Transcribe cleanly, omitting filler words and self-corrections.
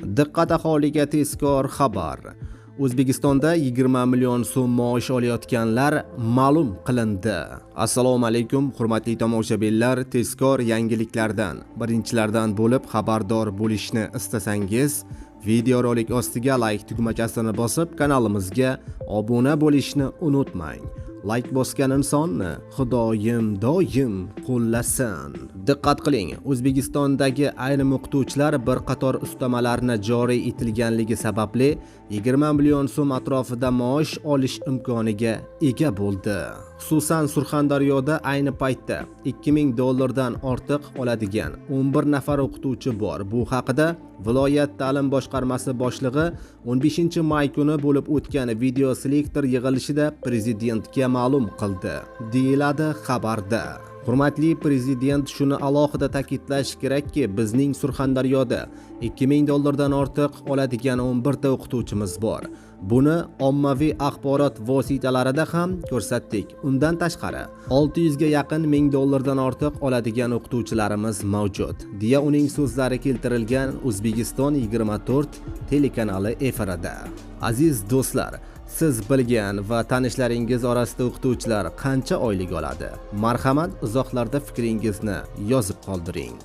Diqqat aholiga tezkor xabar. O'zbekistonda 20 million so'm maosh olayotganlar ma'lum qilindi. Assalomu alaykum, hurmatli tomoshabinlar. Tezkor yangiliklardan, birinchilardan bo'lib xabardor bo'lishni istasangiz, videorolik ostiga like tugmachasini bosib, kanalimizga obuna bo'lishni unutmang. Like bosgan insonni Xudoyim doim qo'llasin. Diqqat qiling, O'zbekistondagi ayrim o'qituvchilar bir qator ustamalarni joriy etilganligi sababli 20 million so'm atrofida maosh olish imkoniga ega bo'ldi. Xususan, Surxondaryoda ayni paytda $2000 ortiq oladigan 11 nafar o'qituvchi bor. Bu haqida viloyat ta'lim boshqarmasi boshlig'i 15-may kuni bo'lib o'tgan video selektor yig'ilishida prezidentga ma'lum qildi, deyiladi xabarda. Hurmatli prezident shuni alohida ta'kidlash kerakki, bizning Surxondaryoda $2000 ortiq oladigan 11 ta o'qituvchimiz bor. Buni ommaviy axborot vositalarida ham ko'rsatdik. Undan tashqari, 600 ga yaqin $1000 ortiq oladigan o'qituvchilarimiz mavjud, deya uning so'zlari keltirilgan O'zbekiston 24 telekanali efirida. Aziz do'stlar, siz bilgan va tanishlaringiz orasida o'qituvchilar qancha oylik oladi? Marhamat, izohlarda fikringizni yozib qoldiring.